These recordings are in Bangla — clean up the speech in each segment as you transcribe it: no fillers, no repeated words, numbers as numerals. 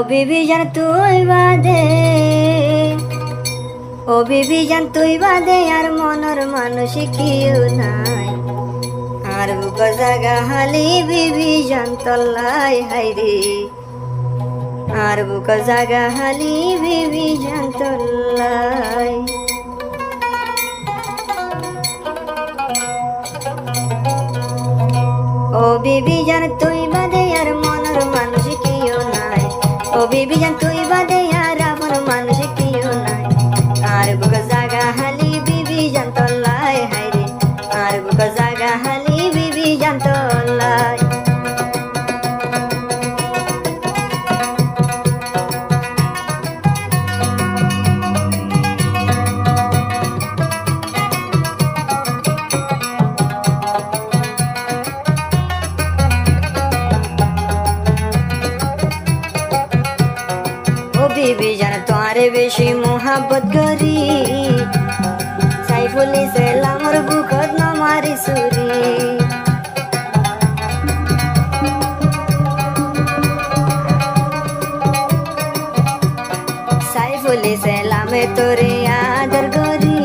বিবি জান তুই বাদে, ও বিবি জান তুই বাদে আর মনের মানুষ কেউ নাই। আর বুক জাগা হালি বিবি জান তল্লাই হাইরে, আর বুক জাগা হালি বিবি জান তল্লাই। ও বিবি জান তুই বাদে আর মনের মানুষ কেউ নাই। ও বিবি জান তুই বাদে আর আপন মানুষ কেউ নাই। আর বুক জাগা হালি বিবি জান তল্লাই হাইরে, আর বুক জাগা হালি বিবি জান তল্লাই। বিবি জান তোমারে বেশি মোহাব্বত করি, সাইফুল ইসলামর বুকত নমারি সুরি। সাইফুল ইসলামে তোরে আদর করি,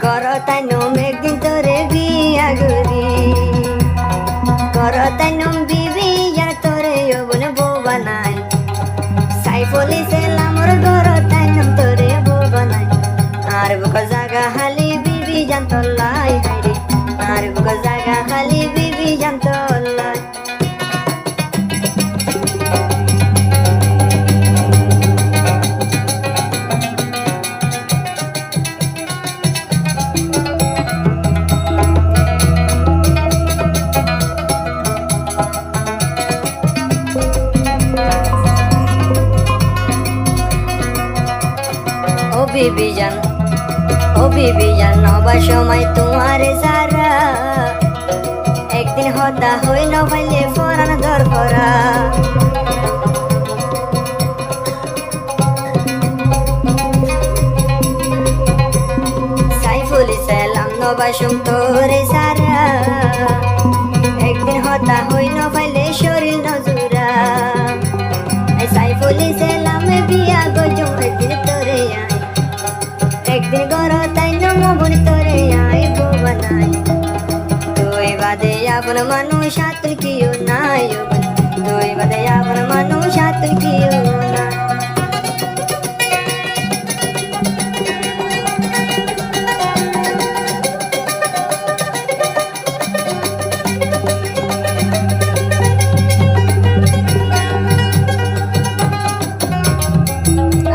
করতাই নম একদিন তোরে বিয়া করি। করতাই নম বিবি জান তোরে বন বোবা নাই। সাইফুল ইসলামর করতাই নম তোরে বোবা নাই। আর বুক জাগা হালি বিবি জান তল্লাই হাইরে, আর বুক জাগা হালি বিবি জান তল্লাই। বিবি জান, ও বিবি জান নবার সময় তোমারে সারা, একদিন হতা হই নবাইলে ফরান ঘর করা। সাইফুল ইসলাম নবাসুম তোরে সারা, একদিন হতা হই নবাইলে শরীর নজুরা। সাইফুল ইসলামে বিয়া গজম একদিন তোরে আই, একদিন করতাই নম বোন তোরে আই বোবা নাই। তুই বাদে আপন মানুষ আতুল কেউ নাই, তুই বাদে আপন মানুষ আতুল কেউ নাই।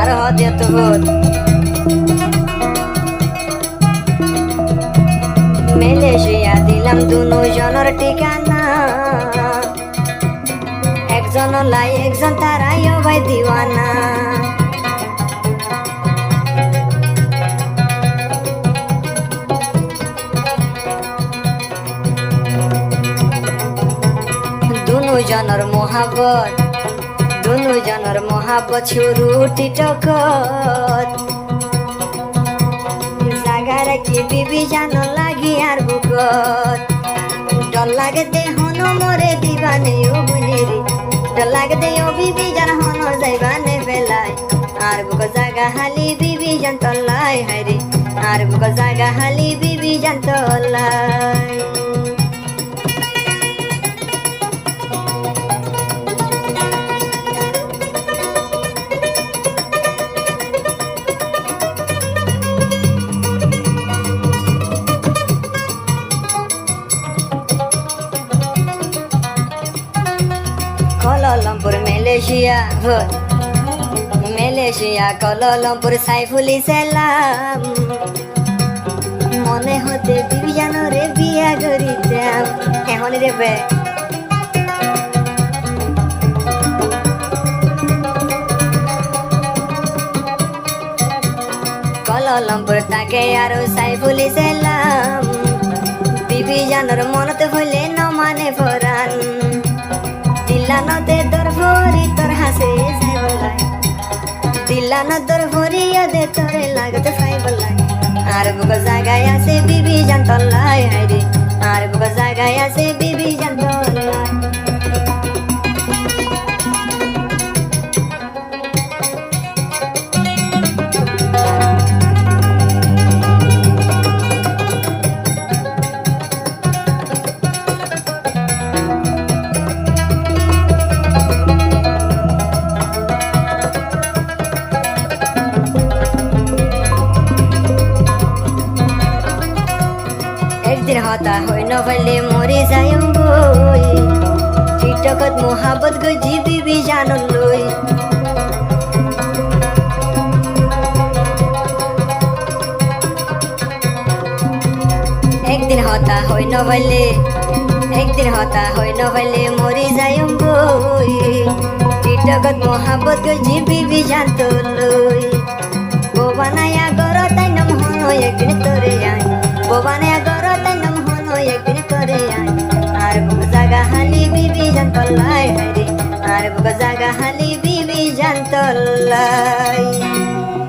আর হতে তো বোধ মালয়েশিয়া দিলাম দুনো জনের ঠিকানা, একজন লাই একজন তারাই ভাই দিওয়ানা। দুনো জনের মোহাব্বত, দুনো জনের মোহাব্বত শুরু টিটকত। জাগা রাখি বিবি জান লাগি আর বুকত, ডর লাগে দে হন মরে দিবানে ও বুনেরি। ডর লাগে দে ও বিবি জান হন যাইবানে বেলায়, আর বুক জাগা হালি বিবি জান তল্লাই হাইরে, আর বুক জাগা হালি বিবি জান তল্লাই। Kuala Lumpur Malaysia, Malaysia Kuala Lumpur Saiful Islam. মনে হতে বিবি জানরে বিয়া করিতাম এখন রে বে। কুয়ালালামপুর তাকে আর সাইফুল ইসলাম, বিবি জানর মনত হইলে ন মানে ফরান। দিলানতে তোর ভরি তোর হাসে যাই বলাই, দিলান তোর ভরি দে তোরে লাগতে ফাই বলাই। আর বুক জাগায় আছে বিবি জান তল্লাই হাইরে, আর বুক জাগায় আছে বিবি জান তল্লাই। হতা হই নভাইলে মরি যাইম বই টিকটকত মোহাবত গজি বিবি জানন লই একদিন হতা হই নভাইলে মরি যাইম বই টিকটকত মোহাবত গজি বিবি জানত লই বোবানায়া গর তাই নাম হলো একদিন তোরে আই বোবানায়া গর তাই নাম হলো একদিন তোরে আই আর বুক জাগা হালি বিবি জানতলাই রে আর বুক জাগা হালি বিবি জানতলাই